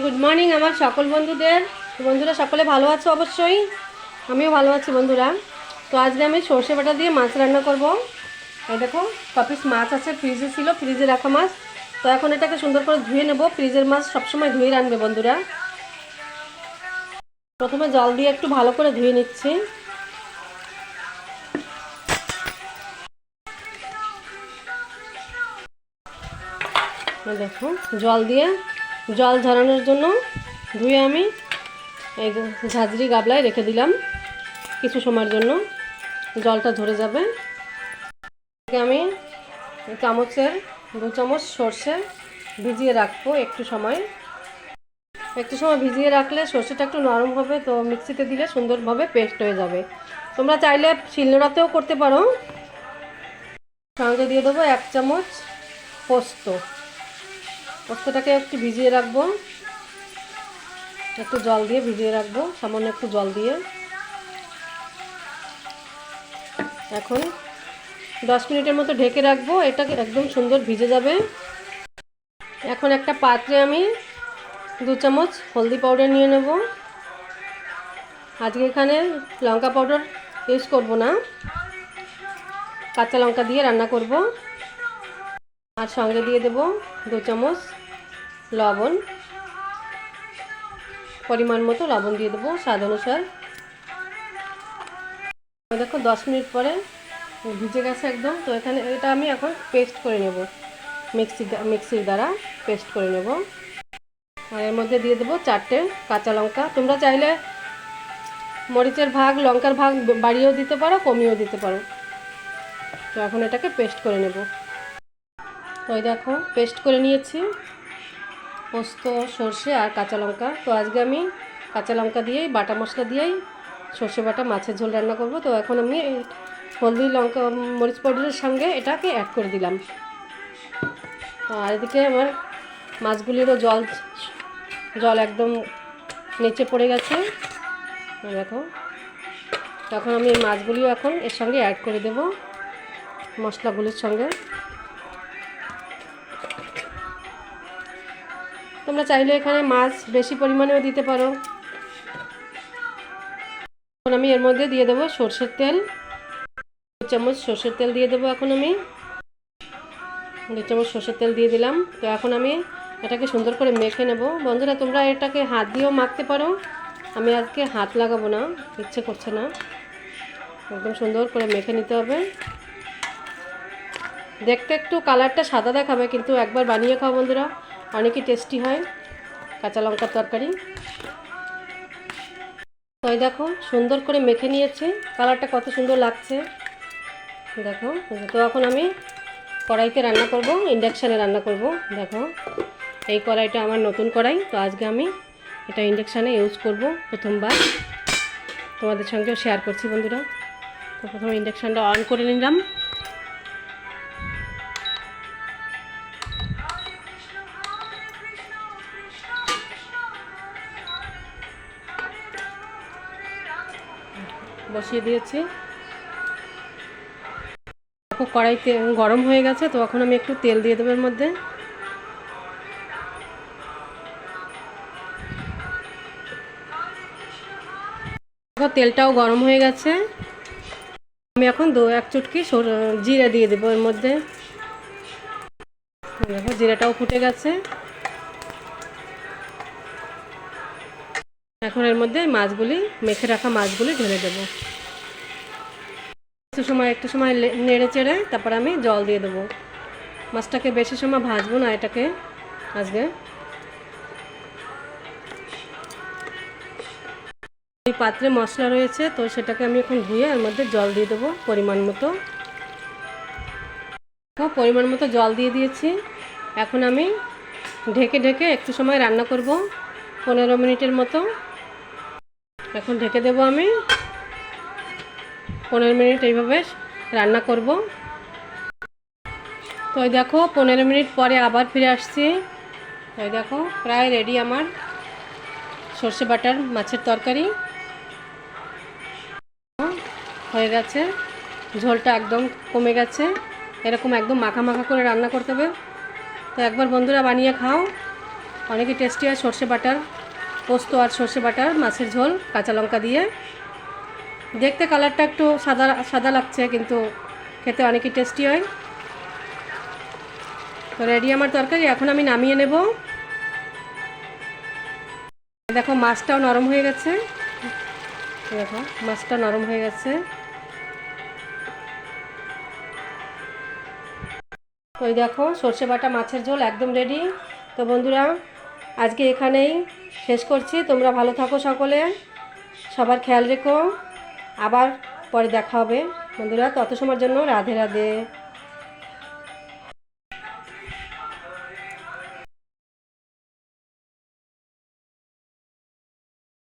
Good morning আমার সকল বন্ধুদের। বন্ধুরা সকলে ভালো আছো? অবশ্যই আমিও ভালো আছি বন্ধুরা। তো আজকে আমি সর্ষে বাটা দিয়ে মাছ রান্না করব। এই দেখো কপিস মাছ আছে, ফ্রিজে ছিল, ফ্রিজে রাখা মাছ। তো এখন এটাকে সুন্দর করে ধুয়ে নেব। ফ্রিজের মাছ সবসময় ধুয়ে রাখবে বন্ধুরা। প্রথমে জল দিয়ে একটু ভালো করে ধুয়ে নিচ্ছি। দেখো জল দিয়ে জল ঝরানোর জন্য ধুয়ে আমি এই ঝাঁঝরি গাবলায় রেখে দিলাম কিছু সময়ের জন্য। জলটা ঝরে যাবে। আমি চামচের 2 চামচ সর্ষে ভিজিয়ে রাখবো একটু সময় ভিজিয়ে রাখলে সর্ষেটা একটু নরম হবে, তো মিক্সিতে দিলে সুন্দরভাবে পেস্ট হয়ে যাবে। তোমরা চাইলে শিলনোড়াতেও করতে পারো। সঙ্গে দিয়ে দেবো 1 চামচ পোস্তটাকে একটু ভিজিয়ে রাখবো, একটু জল দিয়ে ভিজিয়ে রাখবো, সামান্য একটু জল দিয়ে। এখন 10 মিনিটের মতো ঢেকে রাখবো, এটাকে একদম সুন্দর ভিজে যাবে। এখন একটা পাত্রে আমি 2 চামচ হলদি পাউডার নিয়ে নেব। আজকে এখানে লঙ্কা পাউডার ইউজ করব না, কাঁচা লঙ্কা দিয়ে রান্না করব। আর সঙ্গে দিয়ে দেব 2 চামচ লবণ, পরিমাণ মতো লবণ দিয়ে দেবো স্বাদ অনুসার। দেখো 10 মিনিট পরে ভিজে গেছে একদম। তো এখানে এটা আমি এখন পেস্ট করে নেব, মিক্সির দ্বারা পেস্ট করে নেব। আর এর মধ্যে দিয়ে দেবো 4টে কাঁচা লঙ্কা। তোমরা চাইলে মরিচের ভাগ, লঙ্কার ভাগ বাড়িয়েও দিতে পারো, কমিয়েও দিতে পারো। তো এখন এটাকে পেস্ট করে নেব। তো এই দেখো পেস্ট করে নিয়েছি পোস্ত, সর্ষে আর কাঁচা লঙ্কা। তো আজকে আমি কাঁচা লঙ্কা দিয়েই, বাটা মশলা দিয়েই সর্ষে বাটা মাছের ঝোল রান্না করব। তো এখন আমি হলদি, লঙ্কা, মরিচ পাউডারের সঙ্গে এটাকে অ্যাড করে দিলাম। তো আর এদিকে আমার মাছগুলিরও জল একদম নিচে পড়ে গেছে দেখো। তখন আমি এই মাছগুলিও এখন এর সঙ্গে অ্যাড করে দেব মশলাগুলির সঙ্গে। তোমরা চাইলে এখানে মাছ বেশি পরিমাণেও দিতে পারো। এখন আমি এর মধ্যে দিয়ে দেবো সর্ষের তেল, 2 চামচ সর্ষের তেল দিয়ে দেবো। এখন আমি 2 চামচ সর্ষের তেল দিয়ে দিলাম। তো এখন আমি এটাকে সুন্দর করে মেখে নেব। বন্ধুরা তোমরা এটাকে হাত দিয়েও মাখতে পারো, আমি আজকে হাত লাগাবো না, ইচ্ছে করছে না। একদম সুন্দর করে মেখে নিতে হবে। দেখতে একটু কালারটা সাদা দেখাবে, কিন্তু একবার বানিয়ে খাও বন্ধুরা, অনেকই টেস্টি হয় কাঁচা লঙ্কার তরকারি। তো এই দেখো সুন্দর করে মেখে নিয়েছি, কালারটা কত সুন্দর লাগছে দেখো। তো এখন আমি কড়াইতে রান্না করব, ইন্ডাকশানে রান্না করব। দেখো এই কড়াইটা আমার নতুন কড়াই। তো আজকে আমি এটা ইন্ডাকশানে ইউজ করব প্রথমবার, তোমাদের সঙ্গেও শেয়ার করছি বন্ধুরা। তো প্রথমে ইন্ডাকশানটা অন করে নিলাম। বসিয়ে দিয়েছি। কড়াইতে গরম হয়ে গেছে। তো এখন আমি একটু তেল দিয়ে দেবো এর মধ্যে। তেলটাও গরম হয়ে গেছে। আমি এখন 1 চুটকি জিরা দিয়ে দেবো এর মধ্যে। দেখো জিরাটাও ফুটে গেছে। এখন এর মধ্যে মাছগুলি, মেখে রাখা মাছগুলি ঢেলে দেবো। একটু সময় নেড়ে চেড়ে তারপর আমি জল দিয়ে দেবো। মাছটাকে বেশি সময় ভাজবো না এটাকে আজকে। এই পাত্রে মশলা রয়েছে, তো সেটাকে আমি এখন ধুয়ে এর মধ্যে জল দিয়ে দেবো পরিমাণ মতো। পরিমাণ মতো জল দিয়ে দিয়েছি। এখন আমি ঢেকে ঢেকে একটু সময় রান্না করব, 15 মিনিটের মতো। এখন ঢেকে দেবো আমি 15 মিনিট এইভাবে রান্না করব। তো এই দেখো 15 মিনিট পরে আবার ফিরে আসছি। এই দেখো প্রায় রেডি আমার সর্ষে বাটার মাছের তরকারি হয়ে গেছে। ঝোলটা একদম কমে গেছে। এরকম একদম মাখা মাখা করে রান্না করতে হবে। তো একবার বন্ধুরা বানিয়ে খাও, অনেকই টেস্টি হয় সর্ষে বাটার পোস্ত আর সর্ষে বাটার মাছের ঝোল কাঁচা লঙ্কা দিয়ে। দেখতে কালারটা একটু সাদা সাদা লাগছে, কিন্তু খেতে অনেকই টেস্টি হয়। তো রেডি আমার তরকারি, এখন আমি নামিয়ে নেব। দেখো মাছটাও নরম হয়ে গেছে, দেখো মাছটা নরম হয়ে গেছে। তো এই দেখো সর্ষে বাটা মাছের ঝোল একদম রেডি। তো বন্ধুরা আজকে এখানেই শেষ করছি। তোমরা ভালো থাকো, সকলে সবার খেয়াল রেখো। আবার পরে দেখা হবে বন্ধুরা, তত সময়ের জন্য রাধে রাধে।